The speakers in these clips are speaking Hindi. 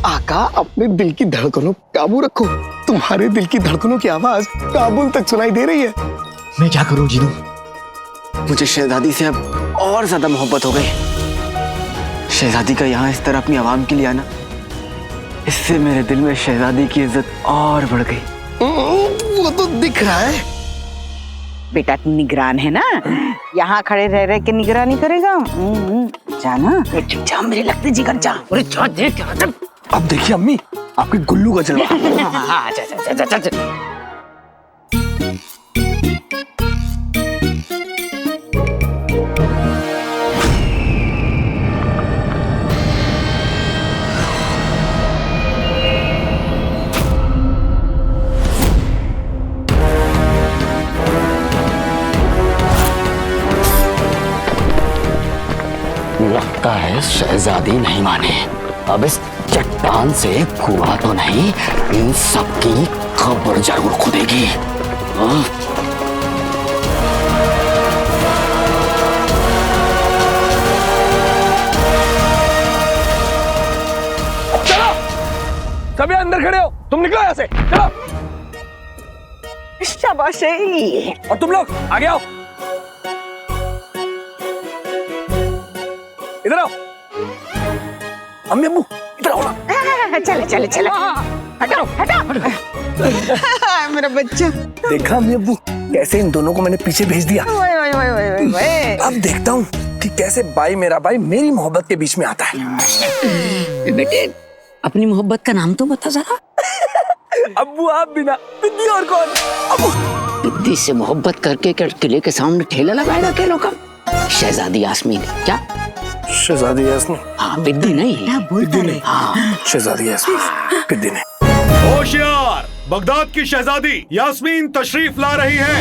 आका अपने दिल की धड़कनों पर काबू रखो। तुम्हारे दिल की धड़कनों की आवाज काबुल तक सुनाई दे रही है। मैं क्या करूं जीनू? मुझे शहजादी से अब और ज्यादा मोहब्बत हो गई। शहजादी का यहाँ इस तरह अपनी आवाम के लिए आना, इससे मेरे दिल में शहजादी की इज्जत और बढ़ गई। वो तो दिख रहा है। बेटा तू निगरान है ना, यहाँ खड़े रह रहे के निगरानी करेगा। जाना जा, मेरे लगते जिगर जा। अरे जा देख। अब देखिए अम्मी, आपके गुल्लू का जलवा। लगता है शहजादी नहीं माने। अब इस चट्टान से कुआं तो नहीं, इन सबकी खबर जरूर खुदेगी। चलो सभी अंदर खड़े हो, तुम निकलो यहाँ से। चलो शाबाश। और तुम लोग आगे आओ, इधर आओ। अम्मी अम्मू इधर आओ ना। चले हटाओ। मेरा बच्चा। देखा अम्मी अब्बू, कैसे इन दोनों को मैंने पीछे भेज दिया। अब देखता हूँ कि कैसे भाई मेरा भाई मेरी मोहब्बत के बीच में आता है। बेटे अपनी मोहब्बत का नाम तो बता जरा। अब्बू आप बिना बिद्दी और कौन? अब्बू बिद्दी से मोहब्बत करके किले के सामने ठेला लगाएगा अकेलों का? शहजादी यास्मीन। क्या शहजादी यास्मीन? हाँ, बिद्दी नहीं। बिद्दी नहीं। हाँ, शहजादी यास्मीन, बिद्दी नहीं। होशियार, बगदाद की शहजादी यास्मीन तशरीफ ला रही है।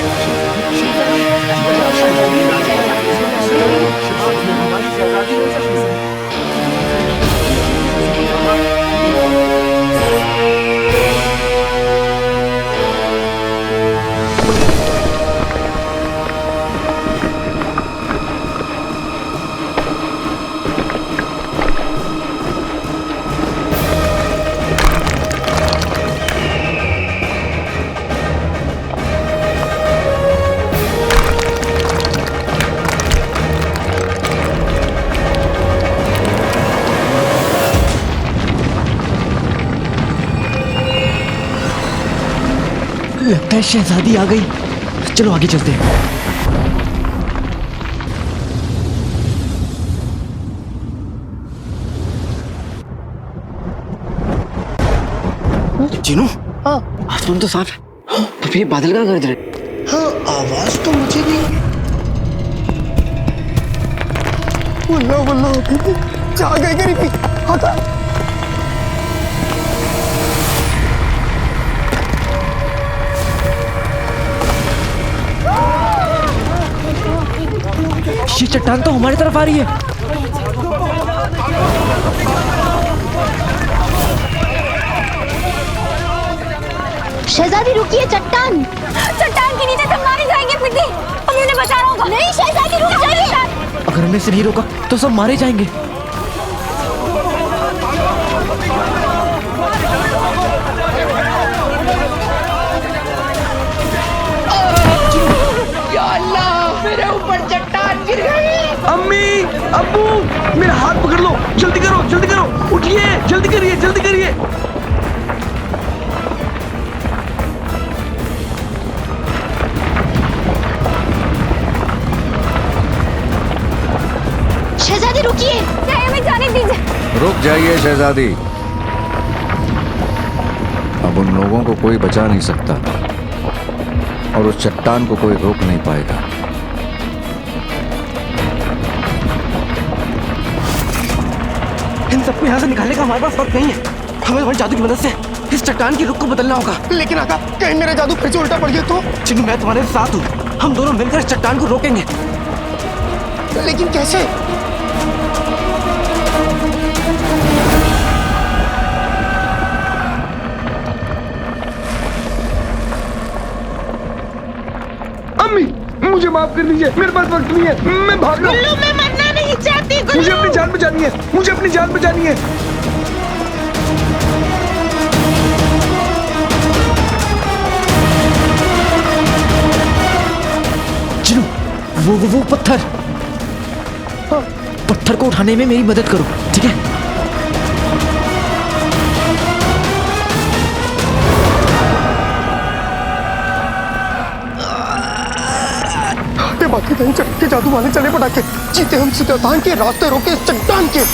लगता है शहजादी आ गई। चलो आगे चलते हैं। जीनू, हाँ, आसमान तो साफ है, तो फिर ये बादल का गरज रहे। हाँ आवाज तो मुझे भी। वल्ला जा गए गरीबी। हटा। ये चट्टान तो हमारी तरफ आ रही है। शहजादी रुकिए, चट्टान के नीचे सब मारे जाएंगे। बिद्दी हमें उन्हें बचाना होगा। नहीं शहजादी रुक जाइए। अगर हमने इसे नहीं रोका तो सब मारे जाएंगे। या अल्लाह, मेरे ऊपर चट्टान गिर गई। अम्मी अब्बू मेरा हाथ पकड़ लो, जल्दी करो, उठिए, जल्दी करिए। शहजादी रुकिए, हमें जाने दीजिए। रुक जाइए शहजादी, अब उन लोगों को कोई बचा नहीं सकता और उस चट्टान को कोई रोक नहीं पाएगा। इन सबको यहाँ से निकालने का हमारे पास वक्त नहीं है। हमें हमारे जादू की मदद से इस चट्टान की रुख को बदलना होगा। लेकिन आका, कहीं मेरा जादू फिर से उल्टा पड़ गया तो? चिन्नू, मैं तुम्हारे साथ हूँ। हम दोनों मिलकर इस चट्टान को रोकेंगे। लेकिन कैसे? अम्मी मुझे माफ कर दीजिए, मेरे पास वक्त नहीं है, मैं भाग रहा हूँ। मैं मरना नहीं चाहती। मुझे अपनी जान बचानी है, मुझे अपनी जान बचानी है। वो पत्थर, पत्थर को उठाने में मेरी मदद करो, ठीक है? बाकी कहीं चढ़ के जादू वाले चले पटाखे, जीते हम शैतान के रास्ते रोके चट्टान के।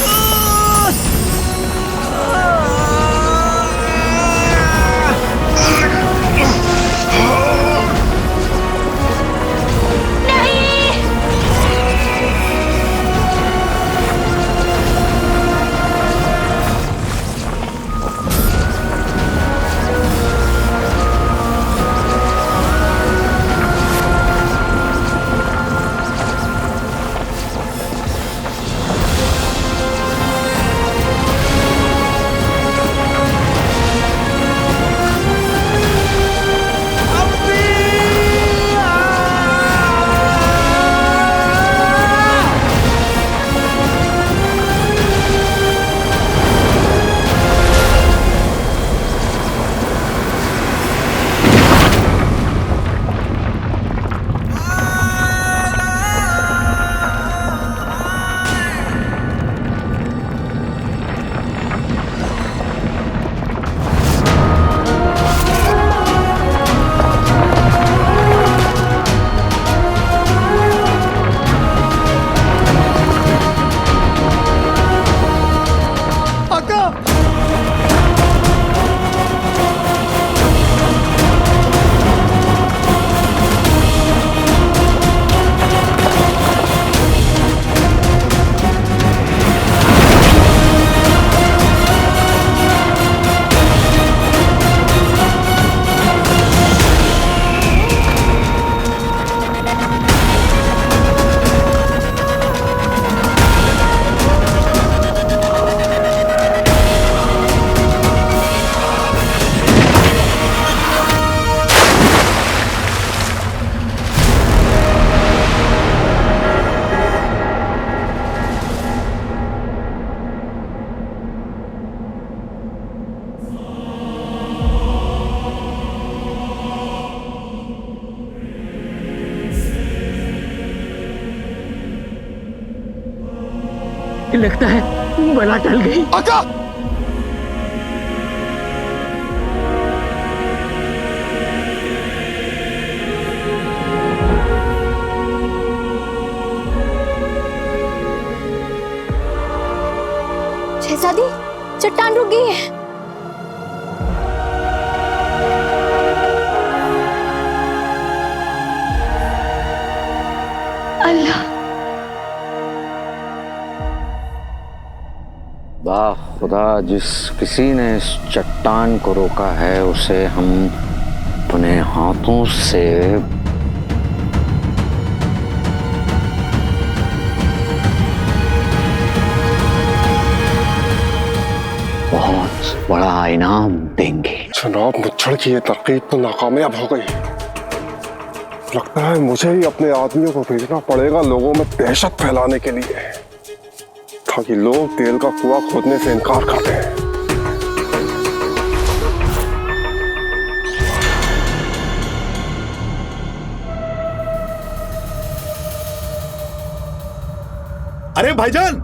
लगता है बला टल गई। आका! शहजादी, चट्टान रुक गई है। अल्लाह, वाह खुदा, जिस किसी ने इस चट्टान को रोका है उसे हम अपने हाथों से बहुत बड़ा इनाम देंगे। जनाब, मुच्छड़ की ये तरकीब तो नाकामयाब हो गई। लगता है मुझे ही अपने आदमियों को भेजना पड़ेगा लोगों में दहशत फैलाने के लिए, ताकि लोग तेल का कुआं खोदने से इनकार कर दें। अरे भाईजान,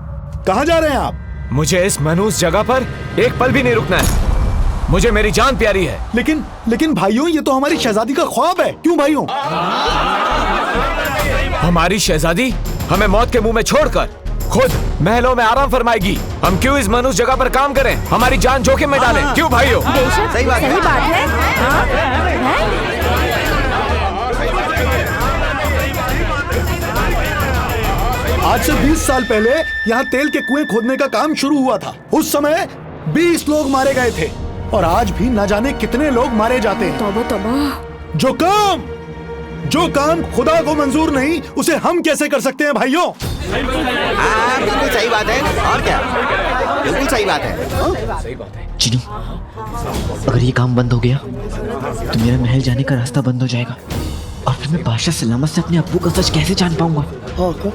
कहाँ जा रहे हैं आप? मुझे इस मनहूस जगह पर एक पल भी नहीं रुकना है। मुझे मेरी जान प्यारी है। लेकिन भाइयों, ये तो हमारी शहजादी का ख्वाब है। क्यों भाइयों? हमारी शहजादी हमें मौत के मुंह में छोड़कर खुद महलों में आराम फरमाएगी। हम क्यों इस मनुष्य जगह पर काम करें, हमारी जान जोखिम में डालें? क्यों भाइयों? सही बात है। आज से 20 साल पहले यहाँ तेल के कुएं खोदने का काम शुरू हुआ था। उस समय 20 लोग मारे गए थे और आज भी न जाने कितने लोग मारे जाते हैं। तौबा तौबा। जो काम खुदा को मंजूर नहीं, उसे हम कैसे कर सकते हैं भाइयों? बिल्कुल सही बात है। और क्या, बिल्कुल सही बात है। चिनी, अगर ये काम बंद हो गया तो मेरा महल जाने का रास्ता बंद हो जाएगा और फिर मैं बादशाह सलामत से अपने अब्बू का सच कैसे जान पाऊंगा? हाँ आका,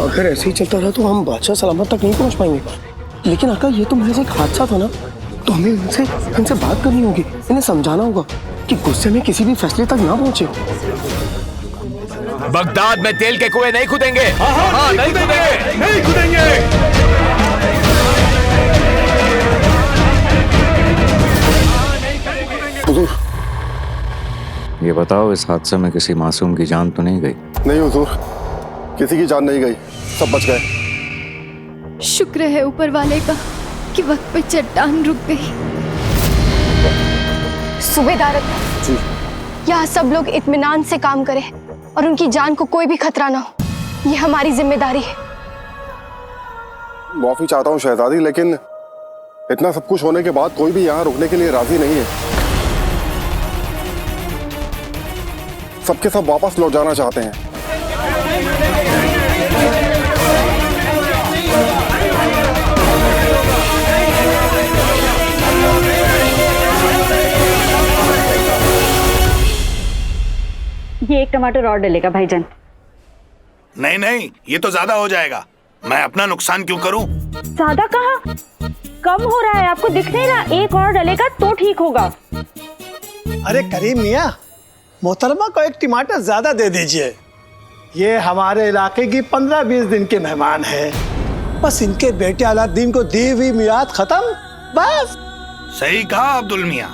अगर ऐसे ही चलता रहा तो हम बादशाह सलामत तक नहीं पहुंच पाएंगे। लेकिन आका, ये तो महज एक हादसा था ना, तो हमें इनसे बात करनी होगी, इन्हें समझाना होगा कि गुस्से में किसी भी फैसले तक ना पहुंचे। बगदाद में तेल के कुएं नहीं खुदेंगे। हाँ, नहीं खुदेंगे, नहीं खुदेंगे। ये बताओ, इस हादसे में किसी मासूम की जान तो नहीं गई? नहीं हुजूर, किसी की जान नहीं गई, सब बच गए। शुक्र है ऊपर वाले का कि वक्त पे चट्टान रुक गई। सूबेदार जी। यहाँ सब लोग इत्मीनान से काम करें और उनकी जान को कोई भी खतरा ना हो, ये हमारी जिम्मेदारी है। माफी चाहता हूँ शहजादी, लेकिन इतना सब कुछ होने के बाद कोई भी यहाँ रुकने के लिए राजी नहीं है। सबके सब वापस लौट जाना चाहते हैं। ये एक टमाटर और डलेगा भाईजान। नहीं नहीं, ये तो ज्यादा हो जाएगा। मैं अपना नुकसान क्यों करूं? ज्यादा कहाँ, कम हो रहा है, आपको दिख नहीं रहा? एक और डलेगा तो ठीक होगा। अरे करीम मियाँ, मोहतरमा को एक टमाटर ज्यादा दे दीजिए। ये हमारे इलाके की 15-20 दिन के मेहमान हैं। बस इनके बेटे अलाउद्दीन को दी हुई मियाद खत्म, बस। सही कहा अब्दुल मियाँ,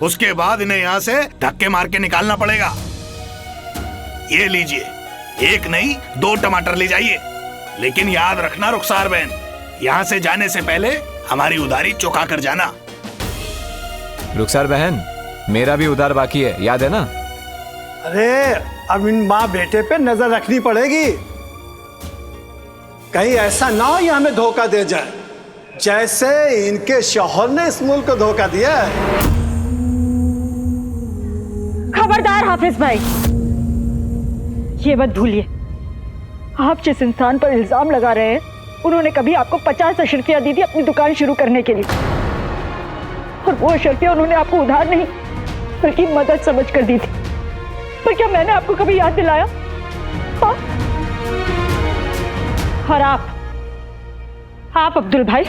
उसके बाद इन्हें यहाँ से धक्के मार के निकालना पड़ेगा। ये लीजिए, एक नहीं 2 टमाटर ले जाइए, लेकिन याद रखना रुखसार बहन, यहाँ से जाने से पहले हमारी उधारी चुका कर जाना। रुखसार बहन, मेरा भी उधार बाकी है, याद है ना? अरे अब इन माँ बेटे पे नजर रखनी पड़ेगी, कहीं ऐसा ना हो ये हमें धोखा दे जाए, जैसे इनके शौहर ने इस मुल्क को धोखा दिया। खबरदार हाफिज भाई, ये मत भूलिए, आप जिस इंसान पर इल्जाम लगा रहे हैं, उन्होंने कभी आपको 50 अशर्फियाँ दी थी अपनी दुकान शुरू करने के लिए, और वो अशर्फियाँ उन्होंने आपको उधार नहीं बल्कि मदद समझ कर दी थी। पर क्या मैंने आपको कभी याद दिलाया? हाँ? और आप अब्दुल भाई,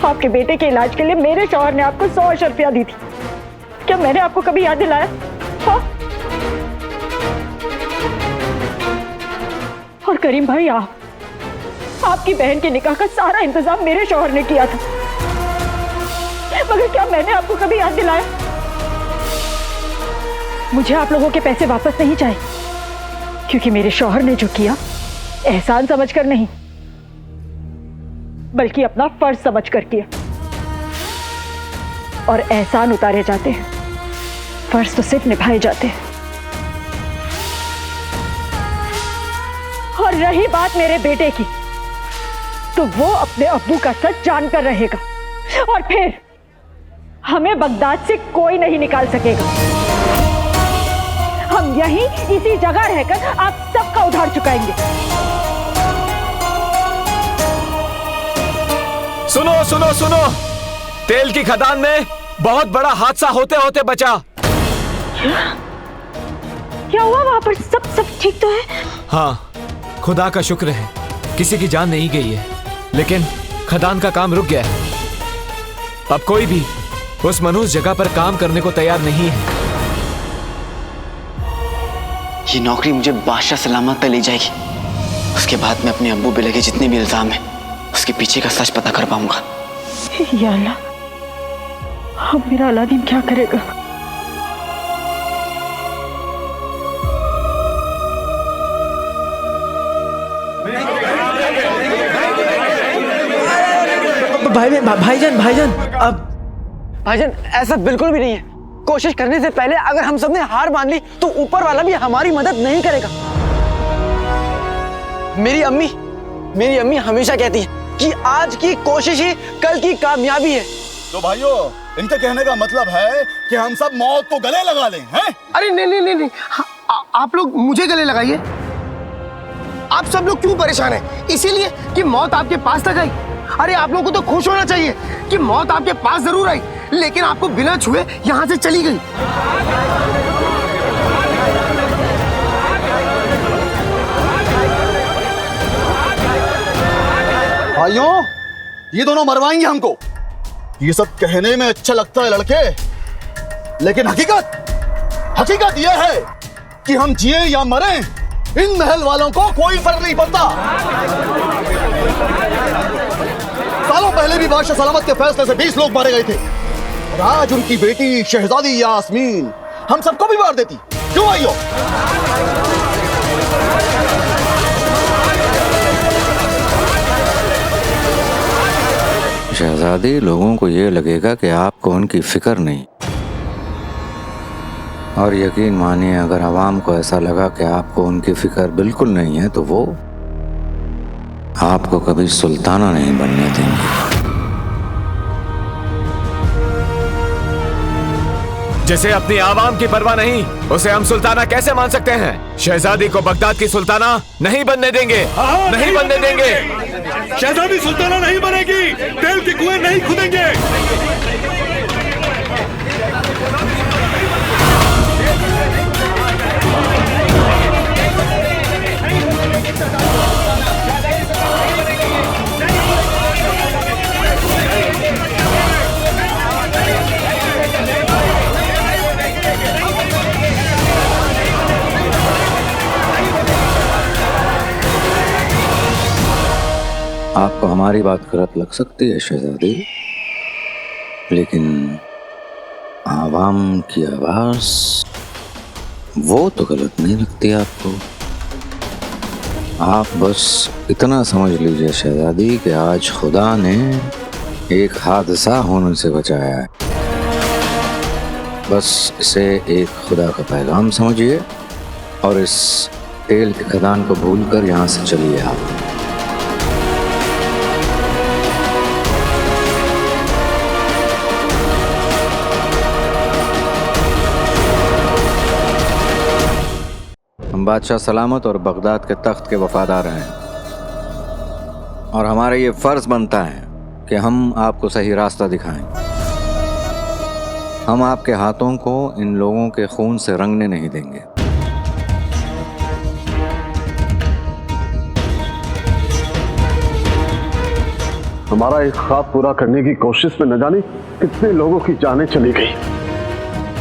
आपके बेटे के इलाज के लिए मेरे शौहर ने आपको 100 अशर्फियाँ दी थी, क्या मैंने आपको कभी याद दिलाया? हाँ? और करीम भाई, आपकी बहन के निकाह का सारा इंतजाम मेरे शौहर ने किया था, मगर क्या मैंने आपको कभी याद दिलाया? मुझे आप लोगों के पैसे वापस नहीं चाहिए, क्योंकि मेरे शौहर ने जो किया एहसान समझकर नहीं बल्कि अपना फर्ज समझकर किया, और एहसान उतारे जाते हैं, फर्ज तो सिर्फ निभाए जाते हैं। और रही बात मेरे बेटे की, तो वो अपने अब्बू का सच जानकर रहेगा, और फिर हमें बगदाद से कोई नहीं निकाल सकेगा। हम यहीं इसी जगह रहकर आप सबका उधार चुकाएंगे। सुनो सुनो सुनो, तेल की खदान में बहुत बड़ा हादसा होते होते बचा। क्या हुआ वहां पर? सब ठीक तो है? हाँ, खुदा का शुक्र है, किसी की जान नहीं गई है, लेकिन खदान का काम रुक गया है। अब कोई भी उस मनहूस जगह पर काम करने को तैयार नहीं है। ये नौकरी मुझे बादशाह सलामत तक ले जाएगी, उसके बाद मैं अपने अब्बू पे लगे जितने भी इल्जाम हैं उसके पीछे का सच पता कर पाऊंगा। या अल्लाह, अब मेरा अलादीन क्या करेगा? भाईजान, अब भाईजान ऐसा बिल्कुल भी नहीं है। कोशिश करने से पहले अगर हम सबने हार मान ली तो ऊपर वाला भी हमारी मदद नहीं करेगा। मेरी अम्मी हमेशा कहती है कि आज की कोशिश ही कल की कामयाबी है। तो भाइयों, इनके कहने का मतलब है कि हम सब मौत को गले लगा लें, हैं? अरे नहीं, आप लोग मुझे गले लगाइए। आप सब लोग क्यों परेशान हैं? इसीलिए कि मौत आपके पास तक आई। अरे आप लोगों को तो खुश होना चाहिए कि मौत आपके पास जरूर आई, लेकिन आपको बिना छुए यहाँ से चली गई। भाइयों, ये दोनों मरवाएंगे हमको। ये सब कहने में अच्छा लगता है लड़के, लेकिन हकीकत यह है कि हम जिए या मरें, इन महल वालों को कोई फर्क नहीं पड़ता। सालों पहले भी बादशाह सलामत के फैसले से 20 लोग मारे गए थे और आज उनकी बेटी शहजादी यास्मीन हम सबको भी मार देती। क्यों आई हो? शहजादी, लोगों को ये लगेगा कि आपको उनकी फिक्र नहीं, और यकीन मानिए अगर आवाम को ऐसा लगा कि आपको उनकी फिक्र बिल्कुल नहीं है तो वो आपको कभी सुल्ताना नहीं बनने देंगे। जिसे अपनी आवाम की परवाह नहीं, उसे हम सुल्ताना कैसे मान सकते हैं? शहजादी को बगदाद की सुल्ताना नहीं बनने देंगे। नहीं बनने देंगे। शहजादी सुल्ताना नहीं बनेगी, तेल के कुएं नहीं खुदेंगे। आपको हमारी बात गलत लग सकती है शहजादी, लेकिन आवाम की आवाज वो तो गलत नहीं लगती आपको। आप बस इतना समझ लीजिए शहजादी कि आज खुदा ने एक हादसा होने से बचाया है। बस इसे एक खुदा का पैगाम समझिए और इस तेल के खदान को भूलकर यहाँ से चलिए आप। हम बादशाह सलामत और बगदाद के तख्त के वफादार हैं और हमारा ये फर्ज बनता है कि हम आपको सही रास्ता दिखाएं। हम आपके हाथों को इन लोगों के खून से रंगने नहीं देंगे। हमारा एक ख्वाब पूरा करने की कोशिश में न जाने कितने लोगों की जानें चली गई।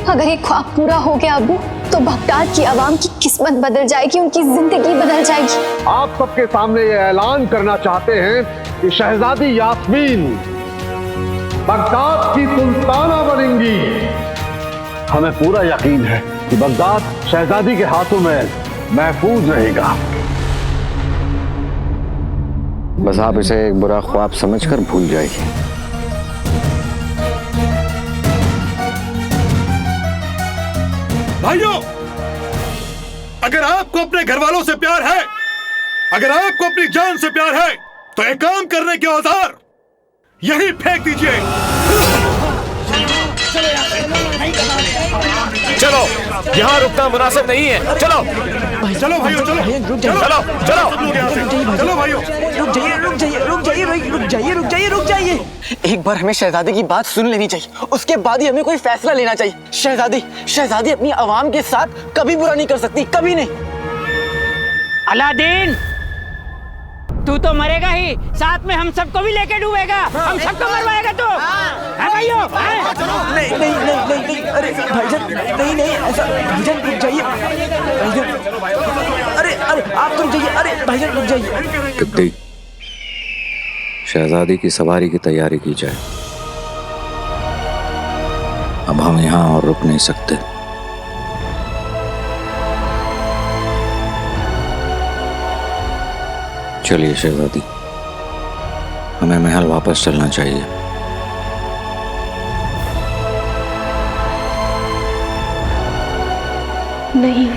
अगर ये ख्वाब पूरा हो गया अबू, तो बगदाद की आवाम की किस्मत बदल जाएगी, उनकी जिंदगी बदल जाएगी। आप सबके सामने ये ऐलान करना चाहते हैं कि शहजादी यास्मीन बगदाद की सुल्ताना बनेंगी। हमें पूरा यकीन है कि बगदाद शहजादी के हाथों में महफूज रहेगा। बस आप इसे एक बुरा ख्वाब समझकर भूल जाइए। भाइयों, अगर आपको अपने घर वालों से प्यार है, अगर आपको अपनी जान से प्यार है, तो एक काम करने के औजार यहीं फेंक दीजिए। चलो, यहाँ रुकना मुनासिब नहीं है। चलो चलो भाइयों, चलो चलो चलो चलो भाइयों, रुक जाइए। एक बार हमें शहजादी की बात सुन लेनी चाहिए, उसके बाद ही हमें कोई फैसला लेना चाहिए। शहजादी अपनी आवाम के साथ कभी बुरा नहीं कर सकती, कभी नहीं। अलादीन, तू तो मरेगा ही, साथ में हम सबको भी लेके डूबेगा। हम सबको मरवाएगा तू। भाइयों, नहीं, अरे भाईजान, नहीं ऐसा। भाईजान रुक जाइए, अरे आप तो रुक जाइए। अरे भाईजान रुक जाइए। शहजादी की सवारी की तैयारी की जाए। अब हम यहाँ और रुक नहीं सकते। चलिए शहजादी, हमें महल वापस चलना चाहिए। नहीं,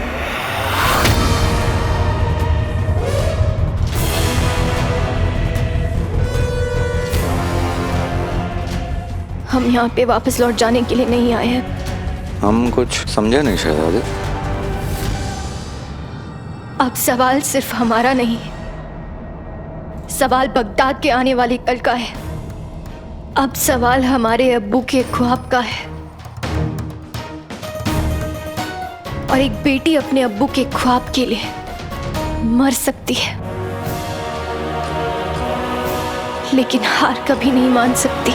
हम यहाँ पे वापस लौट जाने के लिए नहीं आए हैं। हम कुछ समझे नहीं शहजादी। अब सवाल सिर्फ हमारा नहीं है, सवाल बगदाद के आने वाले कल का है। अब सवाल हमारे अब्बू के ख्वाब का है, और एक बेटी अपने अब्बू के ख्वाब के लिए मर सकती है, लेकिन हार कभी नहीं मान सकती।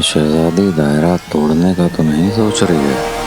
ये शहजादी दायरा तोड़ने का तो नहीं सोच रही है।